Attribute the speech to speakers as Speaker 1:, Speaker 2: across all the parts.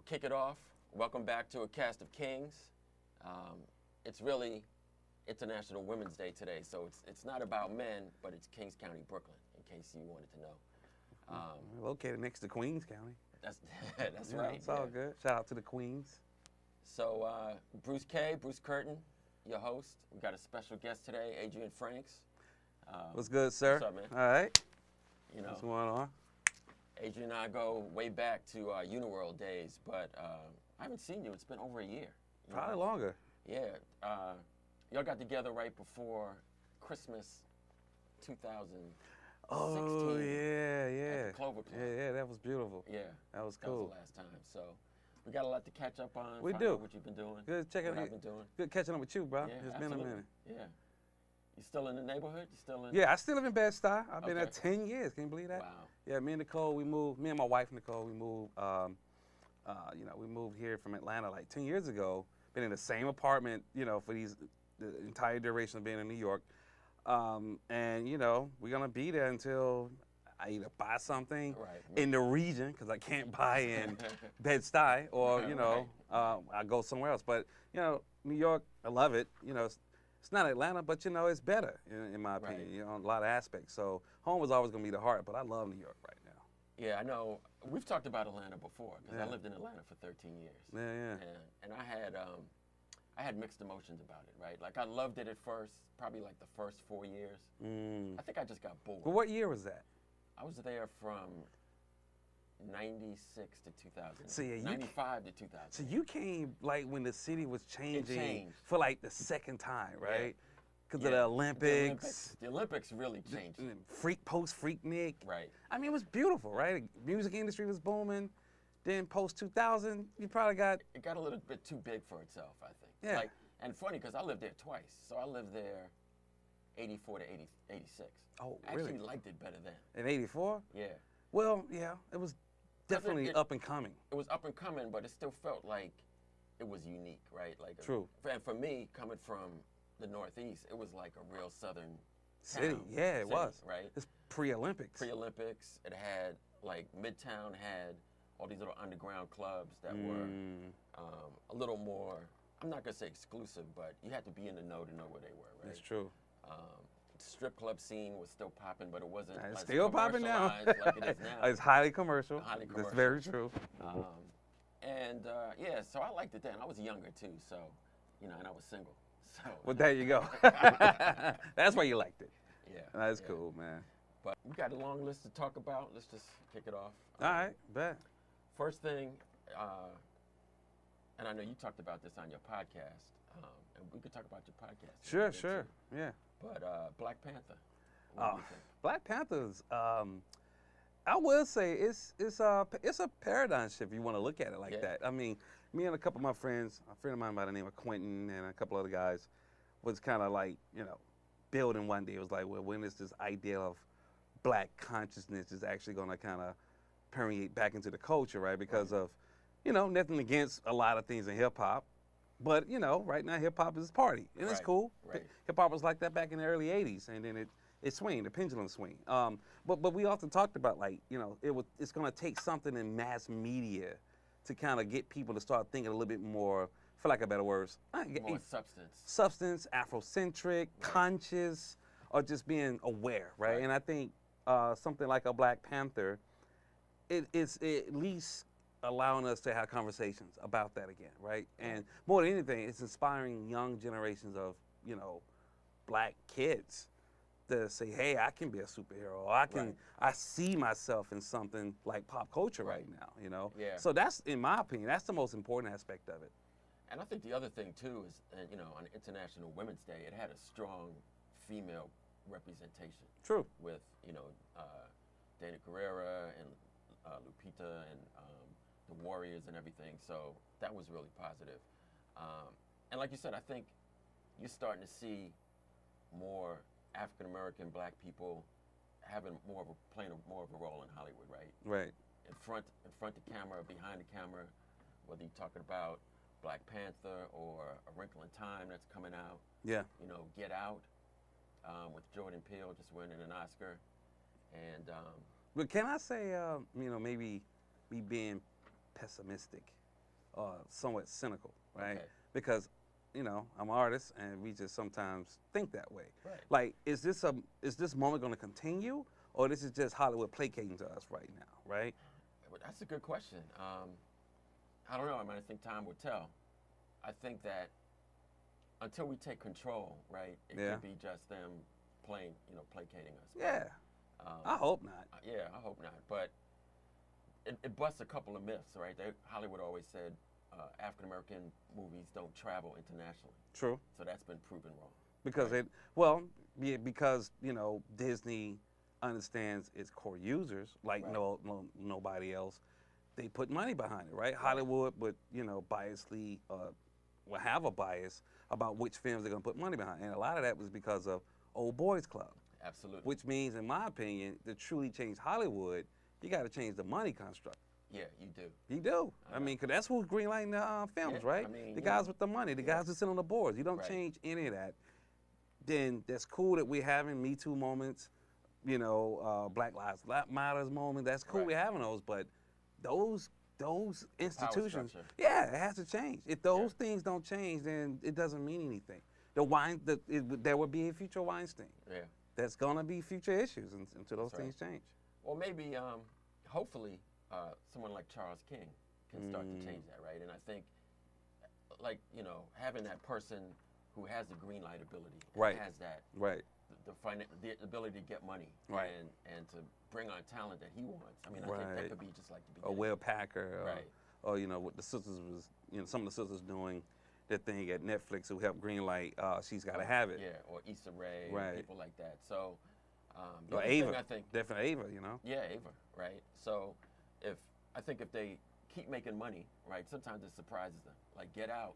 Speaker 1: kick it off. Welcome back to A Cast of Kings. It's really International Women's Day today, so it's not about men, but it's Kings County, Brooklyn, in case you wanted to know.
Speaker 2: Located next to Queens County.
Speaker 1: That's right.
Speaker 2: It's all good. Shout out to the Queens.
Speaker 1: So Bruce Curtin, your host. We got a special guest today, Adrian Franks.
Speaker 2: What's good, sir?
Speaker 1: What's up, man?
Speaker 2: All right.
Speaker 1: You know,
Speaker 2: what's going on?
Speaker 1: Adrian and I go way back to Uniworld days, but I haven't seen you. It's been over a year.
Speaker 2: Probably longer.
Speaker 1: Yeah. Y'all got together right before Christmas 2016.
Speaker 2: Oh, yeah.
Speaker 1: At the Clover Club.
Speaker 2: Yeah, that was beautiful.
Speaker 1: Yeah.
Speaker 2: That was
Speaker 1: That
Speaker 2: cool.
Speaker 1: was the last time. So we got a lot to catch up on.
Speaker 2: We
Speaker 1: find
Speaker 2: do.
Speaker 1: out what you've been doing.
Speaker 2: Good checking
Speaker 1: what
Speaker 2: in.
Speaker 1: I've been doing.
Speaker 2: Good catching up with you, bro.
Speaker 1: Yeah,
Speaker 2: It's been a minute.
Speaker 1: Yeah. You still in the neighborhood? You still in?
Speaker 2: Yeah, I still live in Bed-Stuy. I've been there
Speaker 1: Okay.
Speaker 2: 10 years. Can you believe that?
Speaker 1: Wow.
Speaker 2: Yeah, me and my wife Nicole, we moved. We moved here from Atlanta like 10 years ago. Been in the same apartment, for the entire duration of being in New York. And we're gonna be there until I either buy something in the region because I can't buy in Bed-Stuy, or I go somewhere else. But New York, I love it. It's not Atlanta, but it's better in my opinion. In a lot of aspects. So home was always gonna be the heart, but I love New York right now.
Speaker 1: Yeah, I know. We've talked about Atlanta before because
Speaker 2: Yeah.
Speaker 1: I lived in Atlanta for 13 years.
Speaker 2: Yeah.
Speaker 1: And I had mixed emotions about it, right? Like I loved it at first, probably like the first 4 years. I think I just got bored.
Speaker 2: But what year was that?
Speaker 1: I was there from 96 to 2000.
Speaker 2: So, yeah,
Speaker 1: 95 to 2000.
Speaker 2: So you came like when the city was changing
Speaker 1: changed.
Speaker 2: for like the second time, right? Because of
Speaker 1: Yeah.
Speaker 2: the Olympics.
Speaker 1: The Olympics really changed.
Speaker 2: Freaknik.
Speaker 1: Right.
Speaker 2: I mean, it was beautiful, right? The music industry was booming. Then post 2000, you probably got.
Speaker 1: It got a little bit too big for itself, I think.
Speaker 2: Yeah.
Speaker 1: And funny because I lived there twice. So I lived there 84 to 86.
Speaker 2: Oh,
Speaker 1: I
Speaker 2: really?
Speaker 1: actually liked it better then.
Speaker 2: In 84?
Speaker 1: Yeah.
Speaker 2: Well, yeah, it was definitely up and coming.
Speaker 1: It was up and coming, but it still felt like it was unique, right? Like
Speaker 2: True.
Speaker 1: And for me, coming from the Northeast, it was like a real Southern
Speaker 2: City.
Speaker 1: town.
Speaker 2: Yeah, it was.
Speaker 1: Right?
Speaker 2: It's pre-Olympics.
Speaker 1: Pre-Olympics. It had, like, Midtown had all these little underground clubs that were a little more, I'm not going to say exclusive, but you had to be in the know to know where they were, right?
Speaker 2: That's true.
Speaker 1: The strip club scene was still popping, but it wasn't
Speaker 2: It's
Speaker 1: like
Speaker 2: still popping now.
Speaker 1: like it is now.
Speaker 2: It's highly commercial.
Speaker 1: Highly
Speaker 2: That's very true.
Speaker 1: So I liked it then. I was younger too, so, and I was single. So.
Speaker 2: Well, there you go. That's why you liked it.
Speaker 1: Yeah.
Speaker 2: That's cool, man.
Speaker 1: But we got a long list to talk about. Let's just kick it off.
Speaker 2: All right, bet.
Speaker 1: First thing, and I know you talked about this on your podcast, and we could talk about your podcast.
Speaker 2: Sure, yeah.
Speaker 1: But Black Panther. What do you think?
Speaker 2: Black Panthers, I will say it's a paradigm shift if you want to look at it like that. I mean, me and a couple of my friends, a friend of mine by the name of Quentin and a couple other guys, was kind of like, building one day. It was like, well, when is this idea of black consciousness is actually going to kind of permeate back into the culture, right? Because of, nothing against a lot of things in hip hop, but right now hip hop is party, and it's cool.
Speaker 1: Right.
Speaker 2: Hip hop was like that back in the early '80s, and then it swing, the pendulum swing. But we often talked about it's going to take something in mass media to kind of get people to start thinking a little bit more, for lack of better words,
Speaker 1: more
Speaker 2: substance, Afrocentric, conscious, or just being aware, right? And I think something like a Black Panther, it is at least allowing us to have conversations about that again, right? And more than anything, it's inspiring young generations of, black kids to say, hey, I can be a superhero. I see myself in something like pop culture right now,
Speaker 1: Yeah.
Speaker 2: So that's, in my opinion, that's the most important aspect of it.
Speaker 1: And I think the other thing too is, on International Women's Day, it had a strong female representation.
Speaker 2: True.
Speaker 1: With Dana Carrera and Lupita and the Warriors and everything. So that was really positive. And like you said, I think you're starting to see more African American black people playing more of a role in Hollywood, right?
Speaker 2: Right.
Speaker 1: In front of camera, behind the camera, whether you're talking about Black Panther or A Wrinkle in Time that's coming out.
Speaker 2: Yeah.
Speaker 1: Get Out with Jordan Peele just winning an Oscar.
Speaker 2: But can I say, maybe me being pessimistic, somewhat cynical, right?
Speaker 1: Okay.
Speaker 2: Because, you know, I'm an artist, and we just sometimes think that way.
Speaker 1: Right.
Speaker 2: Like, is this moment going to continue, or this is just Hollywood placating to us right now, right?
Speaker 1: But that's a good question. I don't know. I mean, I think time will tell. I think that until we take control, right, it could be just them placating us.
Speaker 2: Yeah. I hope not.
Speaker 1: Yeah, I hope not. But it busts a couple of myths, right? Hollywood always said African American movies don't travel internationally.
Speaker 2: True.
Speaker 1: So that's been proven wrong.
Speaker 2: Because because you know Disney understands its core users like nobody else. They put money behind it, right? Hollywood would biasly will have a bias about which films they're going to put money behind, and a lot of that was because of Old Boys Club.
Speaker 1: Absolutely.
Speaker 2: Which means, in my opinion, to truly change Hollywood, you got to change the money construct.
Speaker 1: Yeah, you do.
Speaker 2: You do. I mean, because that's who's greenlighting the films, right?
Speaker 1: I mean,
Speaker 2: the guys with the money, the guys who sit on the boards. You don't change any of that. Then that's cool that we're having Me Too moments, Black Lives Matter moments. That's cool we're having those, but those institutions, it has to change. If those things don't change, then it doesn't mean anything. There will be a future Weinstein.
Speaker 1: Yeah.
Speaker 2: There's gonna be future issues until those things change.
Speaker 1: Well, maybe, hopefully, someone like Charles King can start to change that, right? And I think, having that person who has the green light ability, and has that, the ability to get money, and to bring on talent that he wants. I mean, I think that could be just like the beginning.
Speaker 2: Or Will Packer, or what the sisters was, some of the sisters doing their thing at Netflix who helped greenlight She's Gotta Have It.
Speaker 1: Yeah, or Issa Rae, people like that. So,
Speaker 2: or Ava, definitely Ava,
Speaker 1: Yeah, Ava, right? So, I think if they keep making money, right, sometimes it surprises them. Like Get Out,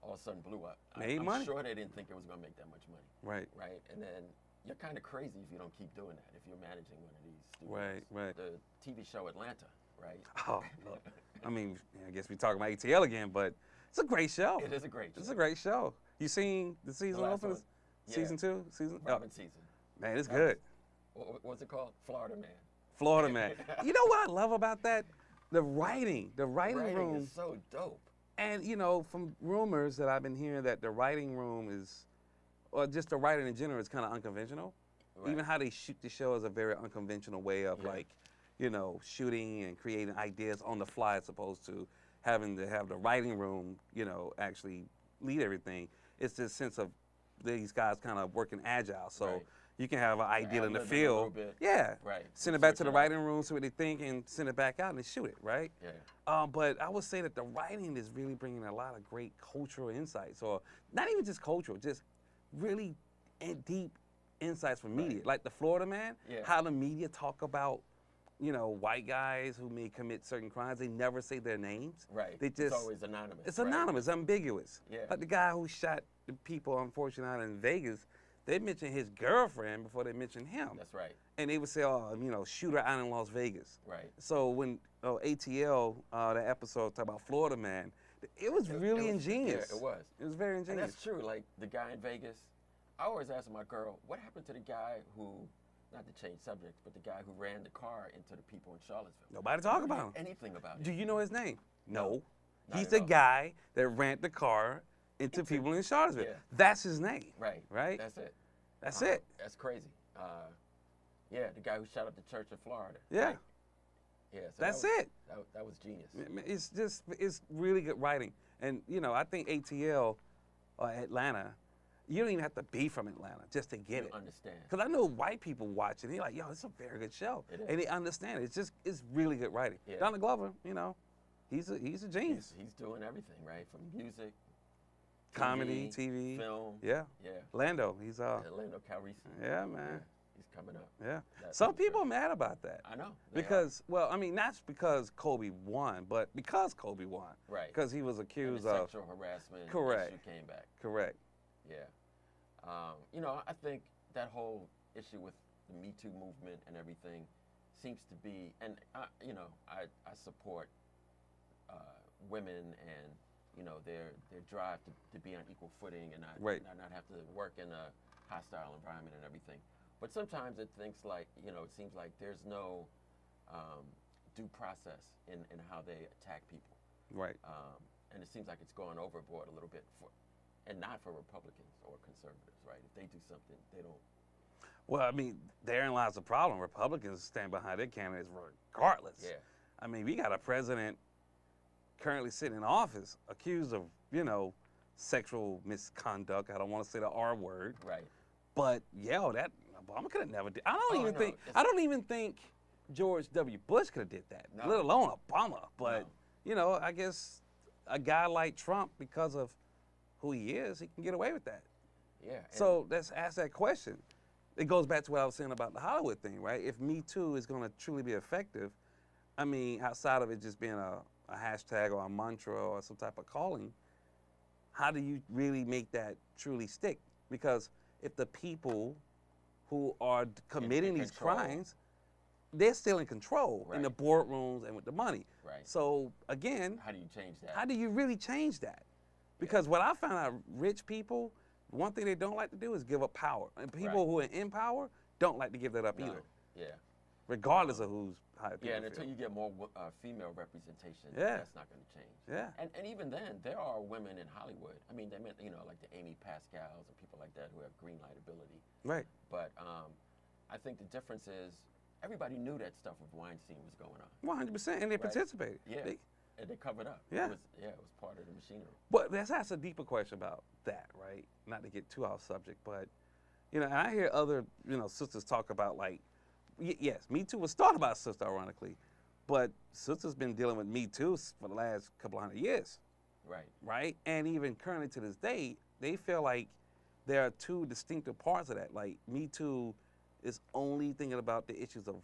Speaker 1: all of a sudden blew up. I'm sure they didn't think it was going to make that much money.
Speaker 2: Right.
Speaker 1: Right, and then you're kind of crazy if you don't keep doing that, if you're managing one of these studios.
Speaker 2: Right.
Speaker 1: The TV show Atlanta, right?
Speaker 2: Oh, look. I mean, I guess we're talking about ATL again, but it's a great show.
Speaker 1: It is a great show.
Speaker 2: It's a great show. You seen the season open? Season 2?
Speaker 1: Robin season.
Speaker 2: Man, it's good.
Speaker 1: What's it called? Florida Man.
Speaker 2: Florida Man. You know what I love about that? The writing room
Speaker 1: is so dope.
Speaker 2: And from rumors that I've been hearing that the writing room is, or just the writing in general, is kind of unconventional. Right. Even how they shoot the show is a very unconventional way of shooting and creating ideas on the fly, as opposed to having to have the writing room, actually lead everything. It's this sense of these guys kind of working agile. So you can have an idea in the field. Send it back to the writing room, see what they think, and send it back out and shoot it, right?
Speaker 1: Yeah.
Speaker 2: But I would say that the writing is really bringing a lot of great cultural insights, or not even just cultural, just really deep insights from media. Like the Florida Man, how the media talk about white guys who may commit certain crimes. They never say their names.
Speaker 1: Right.
Speaker 2: It's
Speaker 1: always anonymous.
Speaker 2: It's anonymous, ambiguous.
Speaker 1: Yeah.
Speaker 2: Like the guy who shot the people, unfortunately, out in Vegas, they mentioned his girlfriend before they mentioned him.
Speaker 1: That's right.
Speaker 2: And they would say, shooter out in Las Vegas.
Speaker 1: Right.
Speaker 2: So when ATL, the episode talked about Florida Man, it was really ingenious.
Speaker 1: Yeah, it was.
Speaker 2: It was very ingenious.
Speaker 1: And that's true. Like the guy in Vegas, I always ask my girl, what happened to the guy who, not to change subjects, but the guy who ran the car into the people in Charlottesville?
Speaker 2: Nobody talk about him.
Speaker 1: Anything about him?
Speaker 2: Do you know his name? No.
Speaker 1: Not
Speaker 2: He's
Speaker 1: at
Speaker 2: the
Speaker 1: all.
Speaker 2: guy that ran the car into people in Charlottesville.
Speaker 1: Yeah.
Speaker 2: That's his name.
Speaker 1: Right.
Speaker 2: Right?
Speaker 1: That's it.
Speaker 2: That's it.
Speaker 1: That's crazy. The guy who shot up the church in Florida.
Speaker 2: Yeah.
Speaker 1: Right? Yeah. So
Speaker 2: That's
Speaker 1: it. That was genius.
Speaker 2: It's really good writing. And, I think ATL or Atlanta, you don't even have to be from Atlanta just to get it.
Speaker 1: Understand.
Speaker 2: Because I know white people watch it, they're like, it's a very good show.
Speaker 1: It is.
Speaker 2: And they understand it. It's really good writing.
Speaker 1: Yeah.
Speaker 2: Donald Glover, he's a genius.
Speaker 1: He's doing everything, right? From music,
Speaker 2: comedy, TV,
Speaker 1: film.
Speaker 2: Yeah.
Speaker 1: Yeah.
Speaker 2: Lando, he's
Speaker 1: Lando Calrissian.
Speaker 2: Yeah, man.
Speaker 1: Yeah, he's coming up.
Speaker 2: Yeah. Some people are mad about that.
Speaker 1: I know.
Speaker 2: Because, not because Kobe won, but because Kobe won.
Speaker 1: Right.
Speaker 2: Because he was accused of
Speaker 1: sexual harassment.
Speaker 2: Correct.
Speaker 1: Issue came back.
Speaker 2: Correct.
Speaker 1: Yeah. I think that whole issue with the Me Too movement and everything seems to be, and I support women and their drive to be on equal footing and not have to work in a hostile environment and everything. But sometimes it seems like there's no due process in how they attack people.
Speaker 2: Right.
Speaker 1: And it seems like it's going overboard a little bit and not for Republicans or conservatives, right? If they do something, they don't.
Speaker 2: Well, I mean, therein lies the problem. Republicans stand behind their candidates regardless.
Speaker 1: Yeah.
Speaker 2: I mean, we got a president currently sitting in office accused of, sexual misconduct. I don't want to say the R word.
Speaker 1: Right.
Speaker 2: But that Obama could have never did. I don't even think George W. Bush could have did that, let alone Obama. But I guess a guy like Trump, because of who he is, he can get away with that.
Speaker 1: Yeah.
Speaker 2: So let's ask that question. It goes back to what I was saying about the Hollywood thing, right? If Me Too is going to truly be effective, I mean, outside of it just being a hashtag or a mantra or some type of calling, how do you really make that truly stick? Because if the people who are committing these crimes, they're still in control in the boardrooms and with the money.
Speaker 1: Right.
Speaker 2: So again,
Speaker 1: how do you change that?
Speaker 2: How do you really change that? Because what I found out, rich people, one thing they don't like to do is give up power. And people who are in power don't like to give that up either.
Speaker 1: Yeah.
Speaker 2: Regardless of who's high.
Speaker 1: Yeah, and until you get more female representation,
Speaker 2: that's
Speaker 1: not going to change.
Speaker 2: Yeah.
Speaker 1: And even then, there are women in Hollywood. I mean, they meant, like the Amy Pascals and people like that who have green light ability.
Speaker 2: Right.
Speaker 1: But I think the difference is everybody knew that stuff with Weinstein was going on.
Speaker 2: 100%, and they participated.
Speaker 1: Yeah. And they covered up.
Speaker 2: Yeah.
Speaker 1: It was part of the machinery.
Speaker 2: But that's a deeper question about that, right? Not to get too off subject, but, and I hear other, sisters talk about like, yes, Me Too was started by a sister, ironically, but sisters been dealing with Me Too for the last couple hundred years.
Speaker 1: Right. Right?
Speaker 2: And even currently to this day, they feel like there are two distinctive parts of that. Like, Me Too is only thinking about the issues of,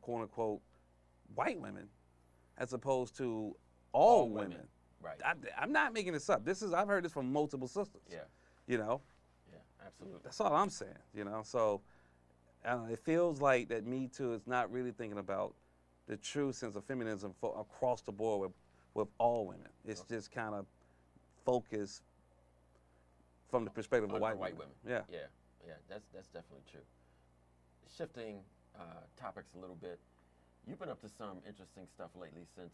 Speaker 2: quote unquote, white women, as opposed to all women.
Speaker 1: Right.
Speaker 2: I'm not making this up. I've heard this from multiple sisters.
Speaker 1: Yeah.
Speaker 2: Yeah,
Speaker 1: absolutely.
Speaker 2: That's all I'm saying. So it feels like that Me Too is not really thinking about the true sense of feminism across the board with all women. It's just kind of focused from the perspective of white women.
Speaker 1: Yeah. That's definitely true. Shifting topics a little bit, you've been up to some interesting stuff lately since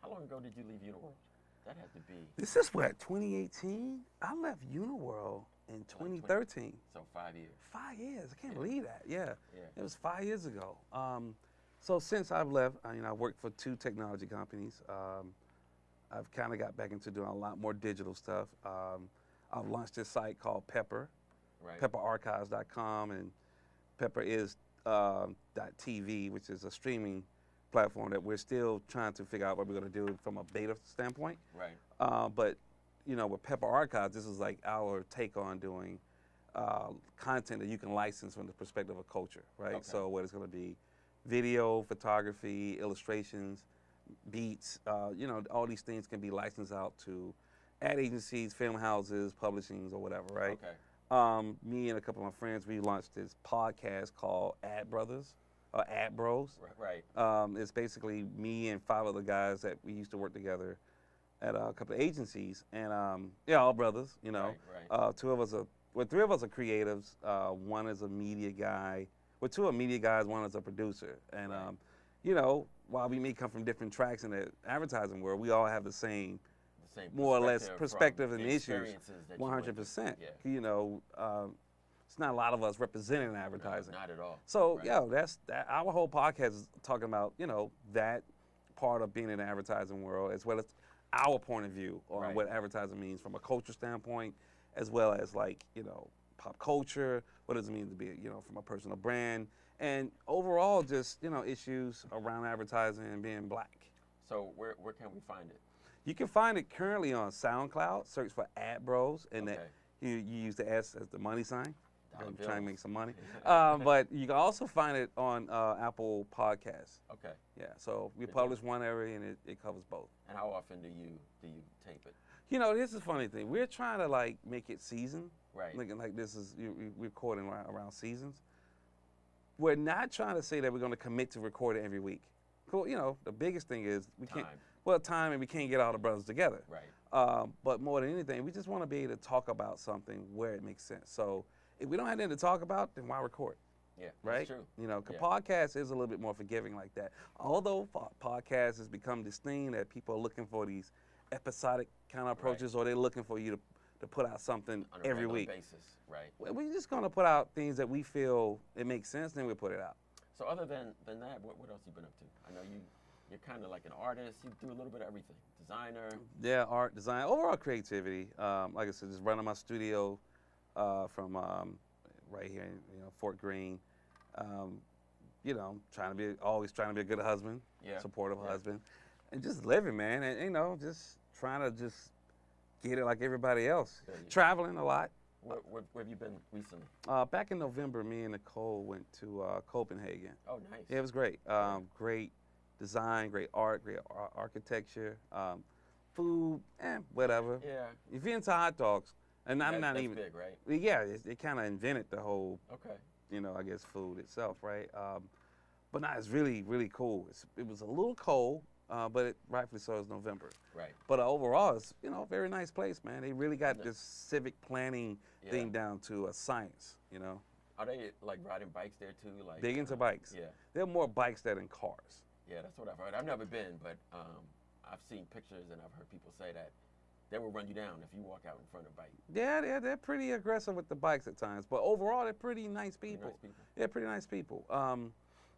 Speaker 1: how long ago did you leave Uniworld? That had to be.
Speaker 2: This is what, 2018? I left Uniworld in 2013.
Speaker 1: So 5 years.
Speaker 2: 5 years. I can't believe that. Yeah. It was 5 years ago. So since I've left, I worked for 2 technology companies. I've kind of got back into doing a lot more digital stuff. I've launched this site called Pepper, pepperarchives.com, and Pepper is .tv, which is a streaming platform that we're still trying to figure out what we're going to do from a beta standpoint.
Speaker 1: Right.
Speaker 2: But with Pepper Archives, this is like our take on doing content that you can license from the perspective of culture, right?
Speaker 1: Okay.
Speaker 2: So whether it's going to be video, photography, illustrations, beats, all these things can be licensed out to ad agencies, film houses, publishings, or whatever, right?
Speaker 1: Okay.
Speaker 2: Me and a couple of my friends, we launched this podcast called Ad Brothers, or Ad Bros.
Speaker 1: Right.
Speaker 2: It's basically me and 5 other guys that we used to work together at a couple of agencies, and all brothers,
Speaker 1: Right.
Speaker 2: 3 of us are creatives. One is a media guy. Well, 2 are media guys. One is a producer. And while we may come from different tracks in the advertising world, we all have the same more or less perspective and issues. 100%.
Speaker 1: Yeah.
Speaker 2: It's not a lot of us representing advertising.
Speaker 1: No, not at all.
Speaker 2: So that's our whole podcast is talking about that part of being in the advertising world, as well as our point of view on what advertising means from a culture standpoint, as well as pop culture. What does it mean to be from a personal brand, and overall just issues around advertising and being black.
Speaker 1: So where can we find it?
Speaker 2: You can find it currently on SoundCloud. Search for Ad Bros, and that you use the S as the money sign. I'm trying to make some money. But you can also find it on Apple Podcasts.
Speaker 1: Okay.
Speaker 2: Yeah, so we publish one area and it covers both.
Speaker 1: And how often do you tape it?
Speaker 2: This is a funny thing. We're trying to make it season.
Speaker 1: Right.
Speaker 2: Like this is we're recording around seasons. We're not trying to say that we're going to commit to recording every week. Cool. The biggest thing is we can't. Well, time, and we can't get all the brothers together.
Speaker 1: Right.
Speaker 2: But more than anything, we just want to be able to talk about something where it makes sense. So if we don't have anything to talk about, then why record?
Speaker 1: Yeah,
Speaker 2: right?
Speaker 1: that's true.
Speaker 2: You know, 'cause
Speaker 1: Yeah.
Speaker 2: podcast is a little bit more forgiving like that. Although podcast has become this thing that people are looking for these episodic kind of approaches, or they're looking for you to put out something
Speaker 1: On a
Speaker 2: every
Speaker 1: regular
Speaker 2: week.
Speaker 1: basis, right?
Speaker 2: We're just gonna put out things that we feel it makes sense, then we put it out.
Speaker 1: So other than that, what else you been up to? I know you're kind of like an artist. You do a little bit of everything. Designer.
Speaker 2: Yeah, art, design, overall creativity. Like I said, just running my studio from right here in Fort Greene. You know, always trying to be a good husband, supportive husband, and just living, man. And just trying to just get it like everybody else. Traveling a lot.
Speaker 1: Where have you been recently?
Speaker 2: Back in November, me and Nicole went to Copenhagen.
Speaker 1: Oh, nice.
Speaker 2: Yeah, it was great. Great design, great art, great architecture, food, whatever.
Speaker 1: Yeah.
Speaker 2: If you're into hot dogs, and I'm not
Speaker 1: that's
Speaker 2: even
Speaker 1: big, right?
Speaker 2: Yeah, it kind of invented the whole,
Speaker 1: Okay.
Speaker 2: I guess food itself, right? But no, it's really, really cool. It was a little cold, but rightfully so, it's November.
Speaker 1: Right.
Speaker 2: But overall, it's very nice place, man. They really got this civic planning thing down to a science,
Speaker 1: Are they like riding bikes there too? Like
Speaker 2: Big into bikes.
Speaker 1: Yeah.
Speaker 2: There are more bikes there than cars.
Speaker 1: Yeah, that's what I've heard. I've never been, but I've seen pictures and I've heard people say that they will run you down if you walk out in front of a bike.
Speaker 2: Yeah, they're pretty aggressive with the bikes at times, but overall, they're pretty nice people. Yeah, pretty nice people.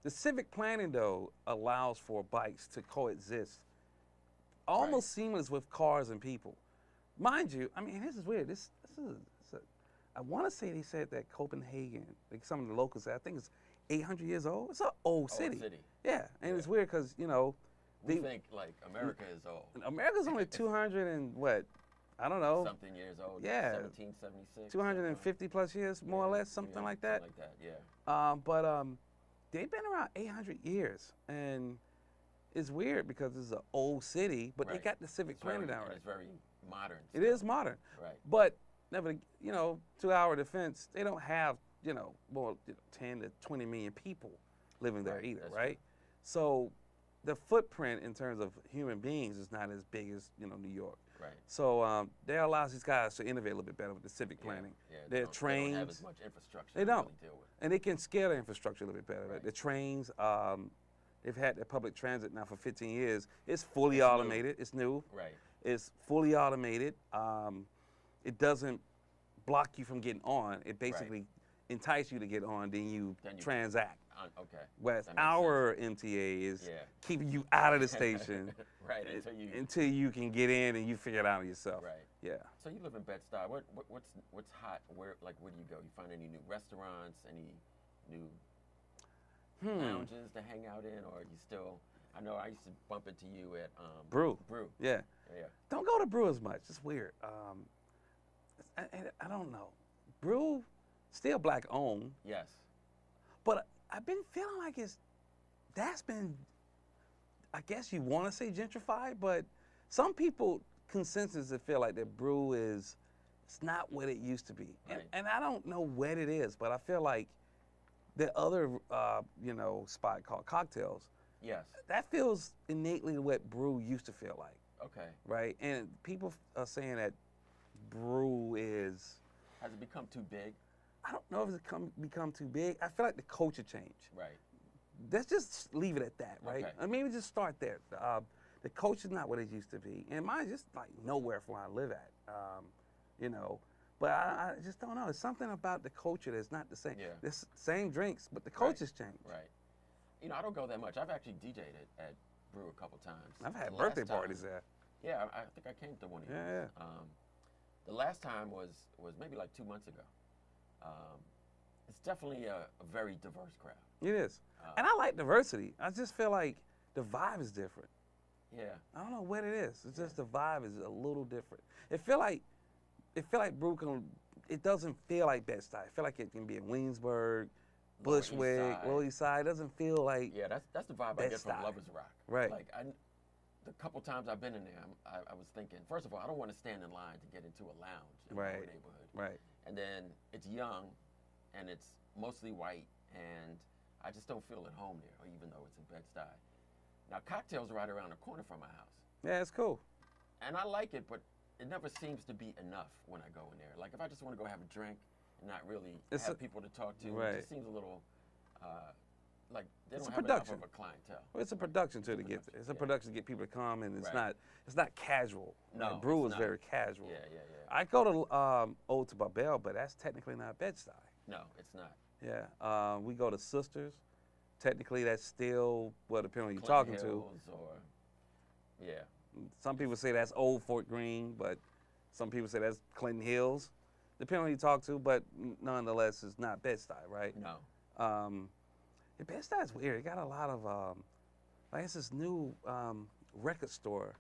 Speaker 2: The civic planning, though, allows for bikes to coexist almost seamless with cars and people. Mind you, I mean, this is weird. I want to say they said that Copenhagen, like some of the locals said, I think it's 800 years old. It's an old city. Yeah, and it's weird because,
Speaker 1: we think like America is old.
Speaker 2: America's only 200 and what? I don't know.
Speaker 1: Something years old.
Speaker 2: Yeah.
Speaker 1: 1776.
Speaker 2: 250 plus years, more or less, something like that.
Speaker 1: Something like that, yeah.
Speaker 2: But they've been around 800 years, and it's weird because it's an old city, but they got the civic planning down right.
Speaker 1: It's very modern.
Speaker 2: It is modern.
Speaker 1: Right.
Speaker 2: But never, to our defense, they don't have, more 10 to 20 million people living there either, right?
Speaker 1: True.
Speaker 2: So the footprint in terms of human beings is not as big as, New York.
Speaker 1: Right.
Speaker 2: So that allows these guys to innovate a little bit better with the civic planning.
Speaker 1: Yeah,
Speaker 2: Their trains.
Speaker 1: They don't have as much infrastructure
Speaker 2: They don't.
Speaker 1: to really deal with.
Speaker 2: And they can scale the infrastructure a little bit better.
Speaker 1: Right.
Speaker 2: The trains, they've had their public transit now for 15 years. It's fully automated. It's new.
Speaker 1: Right.
Speaker 2: It's fully automated. It doesn't block you from getting on. It basically entices you to get on, then you transact.
Speaker 1: Okay.
Speaker 2: Whereas our MTA is keeping you out of the station
Speaker 1: right,
Speaker 2: until you can get in and you figure it out yourself.
Speaker 1: Right.
Speaker 2: Yeah.
Speaker 1: So you live in Bed-Stuy. What's hot? Where do you go? You find any new restaurants? Any new lounges to hang out in, or are you still? I know I used to bump into you at
Speaker 2: Brew.
Speaker 1: Yeah.
Speaker 2: Don't go to Brew as much. It's weird. I don't know. Brew, still black owned.
Speaker 1: Yes.
Speaker 2: But I've been feeling like that's been, I guess you want to say gentrified, but some people consensus that feel like that Brew it's not what it used to be.
Speaker 1: Right.
Speaker 2: And I don't know what it is, but I feel like the other, spot called Cocktails.
Speaker 1: Yes.
Speaker 2: That feels innately what Brew used to feel like.
Speaker 1: Okay.
Speaker 2: Right? And people are saying that Brew
Speaker 1: Has it become too big?
Speaker 2: I don't know if it's become too big. I feel like the culture changed.
Speaker 1: Right.
Speaker 2: Let's just leave it at that, right?
Speaker 1: Okay.
Speaker 2: I mean, maybe just start there. The culture's not what it used to be, and mine's just like nowhere from where I live at, But I just don't know. There's something about the culture that's not the same.
Speaker 1: Yeah.
Speaker 2: There's same drinks, but the culture's changed.
Speaker 1: Right. I don't go that much. I've actually DJ'd at Brew a couple times.
Speaker 2: I've had birthday parties there.
Speaker 1: Yeah, I think I came to one of yours.
Speaker 2: Yeah.
Speaker 1: The last time was maybe like 2 months ago. It's definitely a very diverse crowd.
Speaker 2: It is. And I like diversity. I just feel like the vibe is different.
Speaker 1: Yeah.
Speaker 2: I don't know what it is. It's just the vibe is a little different. It feel like Brooklyn. It doesn't feel like Bed-Stuy. I feel like it can be in Williamsburg, Bushwick, Lower East Side. It doesn't feel like
Speaker 1: that's the vibe I get from Lovers Rock.
Speaker 2: Right.
Speaker 1: Like the couple times I've been in there, I was thinking, first of all, I don't want to stand in line to get into a lounge in our neighborhood.
Speaker 2: Right.
Speaker 1: And then it's young, and it's mostly white, and I just don't feel at home there, even though it's in Bed-Stuy. Now, Cocktails are right around the corner from my house.
Speaker 2: Yeah, it's cool.
Speaker 1: And I like it, but it never seems to be enough when I go in there. Like, if I just want to go have a drink and not really have people to talk to, it just seems a little like they
Speaker 2: It's
Speaker 1: don't
Speaker 2: a
Speaker 1: have
Speaker 2: production.
Speaker 1: enough of a clientele.
Speaker 2: Well, it's a production to get there. It's a production to get people to come, and it's not casual.
Speaker 1: No,
Speaker 2: like, Brew
Speaker 1: it's
Speaker 2: is
Speaker 1: not.
Speaker 2: very casual.
Speaker 1: Yeah.
Speaker 2: I go to Ode to Babel, but that's technically not Bed-Stuy.
Speaker 1: No, it's not.
Speaker 2: Yeah, we go to Sisters. Technically, that's still, well, depending on who you're
Speaker 1: Clinton
Speaker 2: talking
Speaker 1: Hills or, yeah.
Speaker 2: Some people say that's Old Fort Greene, but some people say that's Clinton Hills. Depending on who you talk to, but nonetheless, it's not Bed-Stuy, right?
Speaker 1: No.
Speaker 2: Yeah, Bed-Stuy's weird. It got a lot of, like, it's this new record store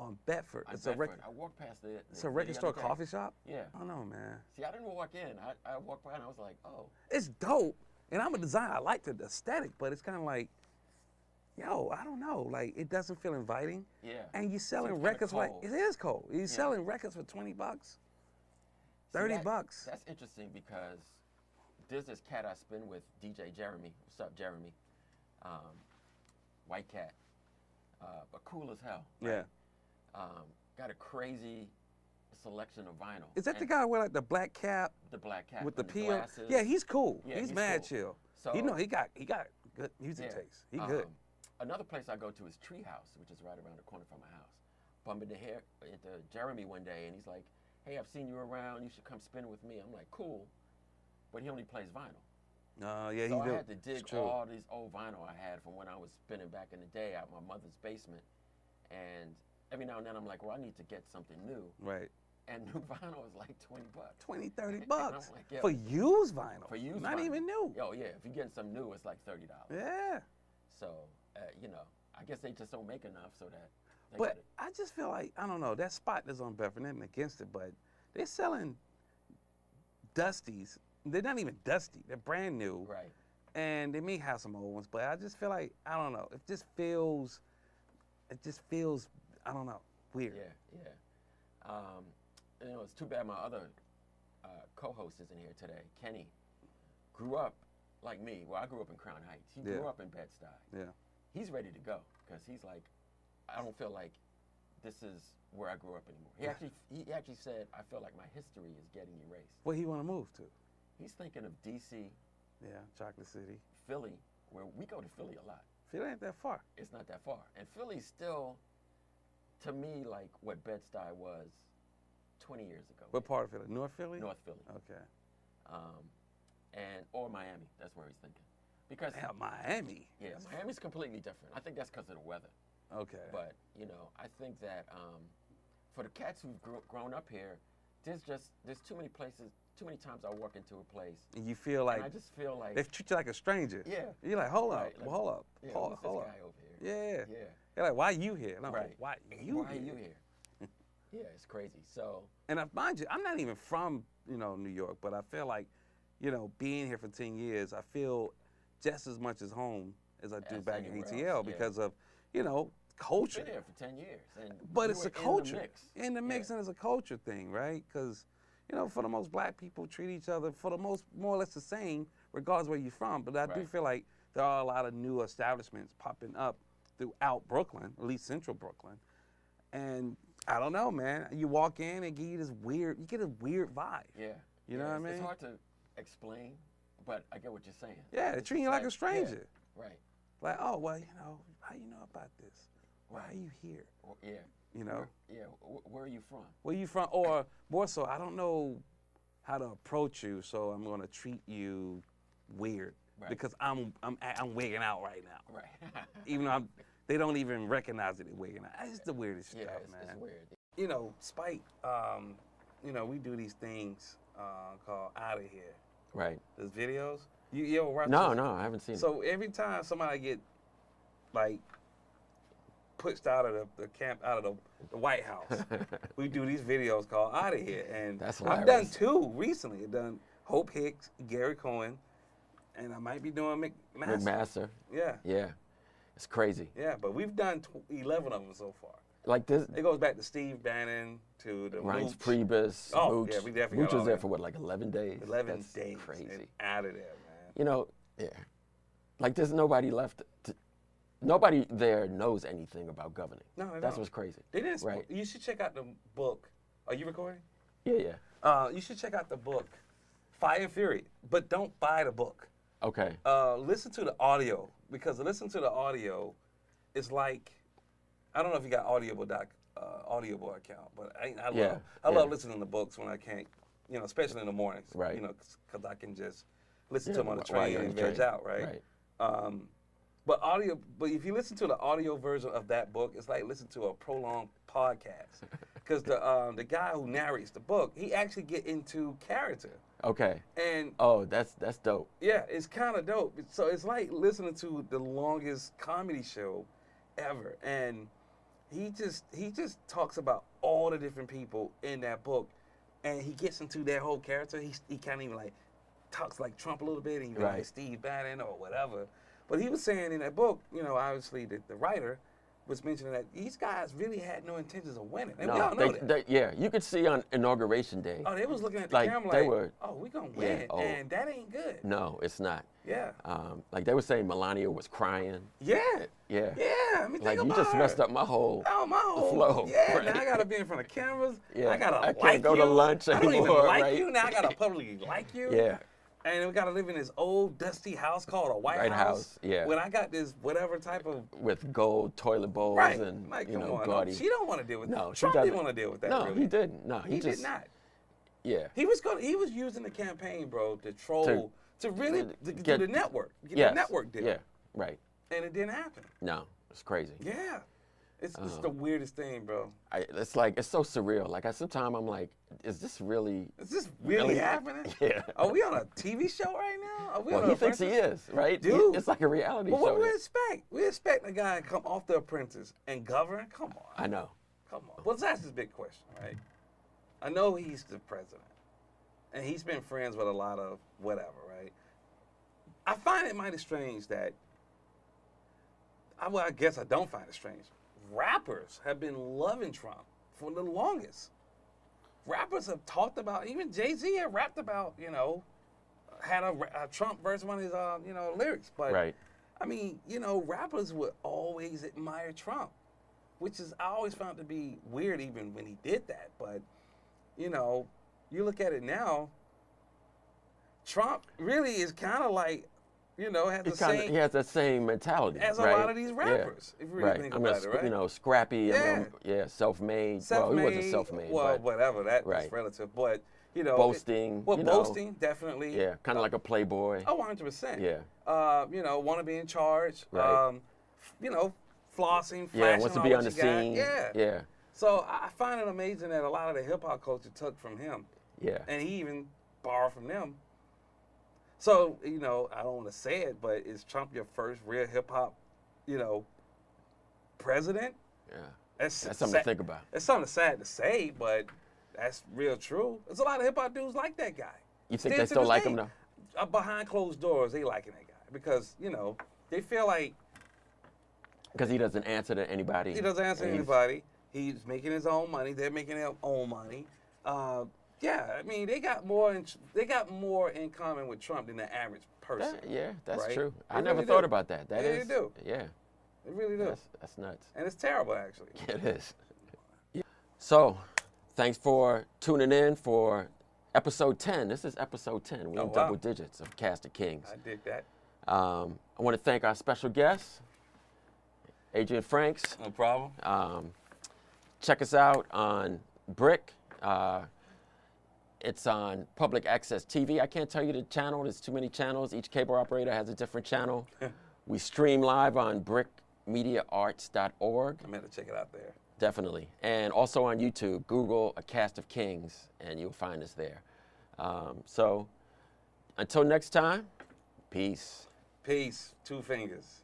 Speaker 2: on Bedford.
Speaker 1: On
Speaker 2: It's
Speaker 1: Bedford. I walked past it.
Speaker 2: It's a record store coffee shop?
Speaker 1: Yeah.
Speaker 2: I don't know, man.
Speaker 1: See, I didn't walk in. I walked by and I was like, oh.
Speaker 2: It's dope, and I'm a designer. I like the aesthetic, but it's kind of like, yo, I don't know. Like, it doesn't feel inviting.
Speaker 1: Yeah.
Speaker 2: And you're selling
Speaker 1: Seems kinda
Speaker 2: records like,
Speaker 1: cold.
Speaker 2: it is cold. You're selling records for $20, $30.
Speaker 1: That's interesting because there's this cat I spin with, DJ Jeremy. What's up, Jeremy? White cat, but cool as hell. Right?
Speaker 2: Yeah.
Speaker 1: Got a crazy selection of vinyl.
Speaker 2: Is that the guy with like the black cap?
Speaker 1: The black cat
Speaker 2: with the
Speaker 1: and
Speaker 2: peel?
Speaker 1: glasses?
Speaker 2: Yeah, he's cool.
Speaker 1: Yeah,
Speaker 2: he's
Speaker 1: he's
Speaker 2: mad
Speaker 1: cool.
Speaker 2: chill.
Speaker 1: So
Speaker 2: he got good music taste. He good.
Speaker 1: Another place I go to is Treehouse, which is right around the corner from my house. Bumped into Jeremy one day, and he's like, "Hey, I've seen you around. You should come spin with me." I'm like, "Cool," but he only plays vinyl.
Speaker 2: Yeah,
Speaker 1: So
Speaker 2: he
Speaker 1: I
Speaker 2: do.
Speaker 1: had to dig all these old vinyl I had from when I was spinning back in the day out my mother's basement, and every now and then I'm like, "Well, I need to get something new."
Speaker 2: Right.
Speaker 1: And new vinyl is like $20.
Speaker 2: $20, $30
Speaker 1: And I'm like, yo,
Speaker 2: for used vinyl.
Speaker 1: For used
Speaker 2: Not
Speaker 1: vinyl.
Speaker 2: even new.
Speaker 1: Oh yeah, if you're getting some new, it's like $30.
Speaker 2: Yeah.
Speaker 1: So I guess they just don't make enough so that. They
Speaker 2: But
Speaker 1: get it.
Speaker 2: I just feel like, I don't know, that spot is on Bedford, nothing against it, but they're selling Dusties. They're not even dusty. They're brand new.
Speaker 1: Right.
Speaker 2: And they may have some old ones, but I just feel like, I don't know, it just feels, I don't know, weird.
Speaker 1: Yeah. It's too bad my other co-host isn't here today. Kenny grew up like me. Well, I grew up in Crown Heights. He grew up in Bed-Stuy.
Speaker 2: Yeah.
Speaker 1: He's ready to go because he's like, I don't feel like this is where I grew up anymore. He actually said, I feel like my history is getting erased.
Speaker 2: Where he want to move to?
Speaker 1: He's thinking of D.C.
Speaker 2: Yeah, Chocolate City.
Speaker 1: Philly, where we go to Philly a lot.
Speaker 2: Philly ain't that far.
Speaker 1: It's not that far. And Philly's still, to me, like what Bed-Stuy was 20 years ago.
Speaker 2: What part of Philly? North Philly?
Speaker 1: North Philly.
Speaker 2: Okay.
Speaker 1: Or Miami. That's where he's thinking. Because
Speaker 2: Yeah, Miami.
Speaker 1: yeah, Miami's completely different. I think that's because of the weather.
Speaker 2: Okay.
Speaker 1: But I think that for the cats who've grown up here, there's too many places. Too many times I walk into a place
Speaker 2: And you feel like
Speaker 1: and I just feel like
Speaker 2: they treat you like a stranger.
Speaker 1: Yeah.
Speaker 2: You're like, hold
Speaker 1: Right,
Speaker 2: up,
Speaker 1: like,
Speaker 2: hold up,
Speaker 1: yeah,
Speaker 2: hold
Speaker 1: who's
Speaker 2: up,
Speaker 1: this
Speaker 2: hold
Speaker 1: guy
Speaker 2: up.
Speaker 1: over here?
Speaker 2: Yeah.
Speaker 1: Yeah.
Speaker 2: They're like, why you here? And I'm
Speaker 1: Right.
Speaker 2: like, why you
Speaker 1: Why
Speaker 2: here?
Speaker 1: are you here? Yeah, it's crazy. So
Speaker 2: And mind you, I'm not even from, New York, but I feel like, being here for 10 years, I feel just as much as home as I do
Speaker 1: As
Speaker 2: back in
Speaker 1: anywhere
Speaker 2: ATL
Speaker 1: else, yeah.
Speaker 2: because of,
Speaker 1: you've
Speaker 2: culture.
Speaker 1: been here for 10 years, and
Speaker 2: But
Speaker 1: you
Speaker 2: it's
Speaker 1: were
Speaker 2: a culture.
Speaker 1: in the mix.
Speaker 2: And it's a culture thing, right? Because, for the most, black people treat each other for the most, more or less the same, regardless where you're from. But I do
Speaker 1: Right.
Speaker 2: feel like there are a lot of new establishments popping up throughout Brooklyn, at least central Brooklyn. And I don't know, man. You walk in and you get a weird vibe.
Speaker 1: Yeah.
Speaker 2: You know what I mean?
Speaker 1: It's hard to explain, but I get what you're saying.
Speaker 2: Yeah, they
Speaker 1: It's
Speaker 2: treat you
Speaker 1: just
Speaker 2: like a stranger.
Speaker 1: Yeah, right.
Speaker 2: Like, oh, well, how you know about this? Why are you here?
Speaker 1: Or, yeah. Where are you from?
Speaker 2: Where you from? Or more so, I don't know how to approach you, so I'm gonna treat you weird
Speaker 1: Right.
Speaker 2: because I'm wigging out right now.
Speaker 1: Right.
Speaker 2: Even though they don't even recognize that they're wigging out. It's the weirdest
Speaker 1: Yeah,
Speaker 2: stuff,
Speaker 1: it's
Speaker 2: man.
Speaker 1: weird.
Speaker 2: Spike. We do these things called Out of Here.
Speaker 1: Right.
Speaker 2: There's videos. You ever watch
Speaker 1: No,
Speaker 2: this?
Speaker 1: no, I haven't seen it.
Speaker 2: So every time somebody get like pushed out of the camp, out of the White House, we do these videos called Out of Here, and
Speaker 1: That's
Speaker 2: I've done
Speaker 1: hilarious.
Speaker 2: 2 recently. I've done Hope Hicks, Gary Cohen, and I might be doing McMaster.
Speaker 1: McMaster.
Speaker 2: Yeah,
Speaker 1: Yeah. It's crazy.
Speaker 2: yeah, but we've done 11 of them so far.
Speaker 1: Like this.
Speaker 2: It goes back to Steve Bannon, to the
Speaker 1: Reince
Speaker 2: Mooch.
Speaker 1: Priebus.
Speaker 2: Oh,
Speaker 1: Mooch.
Speaker 2: yeah, we definitely
Speaker 1: Mooch
Speaker 2: got
Speaker 1: was
Speaker 2: all
Speaker 1: there
Speaker 2: that.
Speaker 1: for what, like 11 days?
Speaker 2: 11
Speaker 1: That's
Speaker 2: days.
Speaker 1: Crazy.
Speaker 2: And out of there, man.
Speaker 1: Yeah. Like there's nobody left. Nobody there knows anything about governing.
Speaker 2: No, they
Speaker 1: That's
Speaker 2: don't.
Speaker 1: what's crazy.
Speaker 2: They didn't.
Speaker 1: Right.
Speaker 2: You should check out the book. Are you recording?
Speaker 1: Yeah, yeah.
Speaker 2: You should check out the book, Fire and Fury, but don't buy the book.
Speaker 1: Okay.
Speaker 2: Listen to the audio, because listen to the audio is like, I don't know if you got Audible account, but I love listening to books when I can't, especially in the mornings,
Speaker 1: Right.
Speaker 2: because I can just listen to them on the
Speaker 1: while
Speaker 2: train
Speaker 1: you're on
Speaker 2: and
Speaker 1: the
Speaker 2: veg
Speaker 1: train.
Speaker 2: out, right? But if you listen to the audio version of that book, it's like listening to a prolonged podcast, because the guy who narrates the book, he actually get into character.
Speaker 1: Okay.
Speaker 2: And
Speaker 1: that's dope.
Speaker 2: yeah, it's kind of dope. So it's like listening to the longest comedy show ever, and he just talks about all the different people in that book, and he gets into their whole character. He kind of even like talks like Trump a little bit, and he
Speaker 1: Right.
Speaker 2: like Steve Bannon or whatever. But he was saying in that book, obviously the writer was mentioning that these guys really had no intentions of winning, and we all know that.
Speaker 1: You could see on Inauguration Day.
Speaker 2: Oh, they was looking at the
Speaker 1: Like,
Speaker 2: camera
Speaker 1: they
Speaker 2: like,
Speaker 1: were-
Speaker 2: oh, we gonna win, and that ain't good.
Speaker 1: No, it's not.
Speaker 2: Yeah.
Speaker 1: Like they were saying Melania was crying.
Speaker 2: Yeah.
Speaker 1: Yeah.
Speaker 2: Yeah. I mean,
Speaker 1: Like
Speaker 2: think
Speaker 1: you
Speaker 2: about
Speaker 1: just
Speaker 2: her.
Speaker 1: messed up my whole flow.
Speaker 2: Yeah,
Speaker 1: right?
Speaker 2: now I gotta be in front of cameras.
Speaker 1: Yeah,
Speaker 2: I gotta
Speaker 1: I
Speaker 2: like
Speaker 1: can't go
Speaker 2: you.
Speaker 1: to lunch
Speaker 2: I don't even
Speaker 1: anymore,
Speaker 2: like
Speaker 1: right?
Speaker 2: you. Now I gotta publicly like you.
Speaker 1: Yeah.
Speaker 2: And we gotta live in this old dusty house called a White House.
Speaker 1: Yeah.
Speaker 2: When I got this whatever type of
Speaker 1: With gold toilet bowls
Speaker 2: right.
Speaker 1: and
Speaker 2: Like,
Speaker 1: you
Speaker 2: come
Speaker 1: know
Speaker 2: on.
Speaker 1: gaudy.
Speaker 2: She don't want to deal with
Speaker 1: No,
Speaker 2: that.
Speaker 1: she
Speaker 2: Trump
Speaker 1: doesn't.
Speaker 2: didn't want to deal with that.
Speaker 1: No,
Speaker 2: really.
Speaker 1: he didn't. No,
Speaker 2: He
Speaker 1: just
Speaker 2: did not.
Speaker 1: Yeah.
Speaker 2: He was using the campaign, bro, to troll to really
Speaker 1: get
Speaker 2: the network. Get
Speaker 1: yes,
Speaker 2: the network deal.
Speaker 1: Yeah. Right.
Speaker 2: And it didn't happen.
Speaker 1: No, it's crazy.
Speaker 2: Yeah. It's the weirdest thing, bro.
Speaker 1: It's like it's so surreal. Like sometimes I'm like, is this really?
Speaker 2: Is this really happening?
Speaker 1: Yeah.
Speaker 2: Are we on a TV show right now? Are we on
Speaker 1: Well, he
Speaker 2: The
Speaker 1: thinks he
Speaker 2: Apprentice?
Speaker 1: is, right?
Speaker 2: Dude.
Speaker 1: It's like a reality
Speaker 2: But
Speaker 1: show.
Speaker 2: what we expect? We expect a guy to come off The Apprentice and govern? Come on.
Speaker 1: I know.
Speaker 2: Come on. Well, that's this big question, right? I know he's the president, and he's been friends with a lot of whatever, right? I find it mighty strange that, I guess I don't find it strange. Rappers have been loving Trump for the longest. Rappers have talked about, even Jay-Z had rapped about, had a Trump verse in one of his, lyrics. But,
Speaker 1: Right.
Speaker 2: I mean, rappers would always admire Trump, which is, I always found to be weird even when he did that. But, you look at it now, Trump really is kind of like, has the same
Speaker 1: He has that same mentality
Speaker 2: as
Speaker 1: right?
Speaker 2: a lot of these rappers, if you really
Speaker 1: right.
Speaker 2: think
Speaker 1: I mean,
Speaker 2: about it, right?
Speaker 1: scrappy.
Speaker 2: Yeah.
Speaker 1: Self-made. Well, he wasn't self-made.
Speaker 2: Well,
Speaker 1: but
Speaker 2: whatever, that
Speaker 1: right.
Speaker 2: is relative. But,
Speaker 1: boasting.
Speaker 2: boasting, definitely.
Speaker 1: Yeah, kind of like a playboy.
Speaker 2: Oh, 100%.
Speaker 1: Yeah.
Speaker 2: Want to be in charge.
Speaker 1: Right.
Speaker 2: Flossing, flashing.
Speaker 1: Yeah, wants to
Speaker 2: all
Speaker 1: be
Speaker 2: what
Speaker 1: on the
Speaker 2: you got.
Speaker 1: scene.
Speaker 2: Yeah.
Speaker 1: Yeah.
Speaker 2: So I find it amazing that a lot of the hip hop culture took from him.
Speaker 1: Yeah.
Speaker 2: And he even borrowed from them. So, I don't want to say it, but is Trump your first real hip hop, president?
Speaker 1: Yeah.
Speaker 2: That's
Speaker 1: something to think about.
Speaker 2: It's something sad to say, but that's real true. There's a lot of hip hop dudes like that guy.
Speaker 1: You think they
Speaker 2: to
Speaker 1: still
Speaker 2: this
Speaker 1: like
Speaker 2: day.
Speaker 1: him though?
Speaker 2: Behind closed doors, they liking that guy because, they feel like
Speaker 1: Because he doesn't answer to anybody.
Speaker 2: he doesn't answer
Speaker 1: and
Speaker 2: anybody. He's making his own money. They're making their own money. I mean, they got more in common with Trump than the average person.
Speaker 1: That's
Speaker 2: right?
Speaker 1: true.
Speaker 2: They
Speaker 1: I never
Speaker 2: really
Speaker 1: thought
Speaker 2: do.
Speaker 1: about that. That
Speaker 2: Yeah,
Speaker 1: is.
Speaker 2: they do.
Speaker 1: Yeah.
Speaker 2: They really do.
Speaker 1: That's nuts.
Speaker 2: And it's terrible, actually.
Speaker 1: It is. Yeah. So, thanks for tuning in for episode 10. This is episode 10. We're in double digits of Cast of Kings.
Speaker 2: I dig that.
Speaker 1: I want to thank our special guest, Adrian Franks.
Speaker 2: No problem.
Speaker 1: Check us out on Brick. It's on Public Access TV. I can't tell you the channel. There's too many channels. Each cable operator has a different channel. We stream live on brickmediaarts.org.
Speaker 2: I'm going to check it out there.
Speaker 1: Definitely. And also on YouTube. Google A Cast of Kings, and you'll find us there. So until next time, peace.
Speaker 2: Peace. 2 fingers.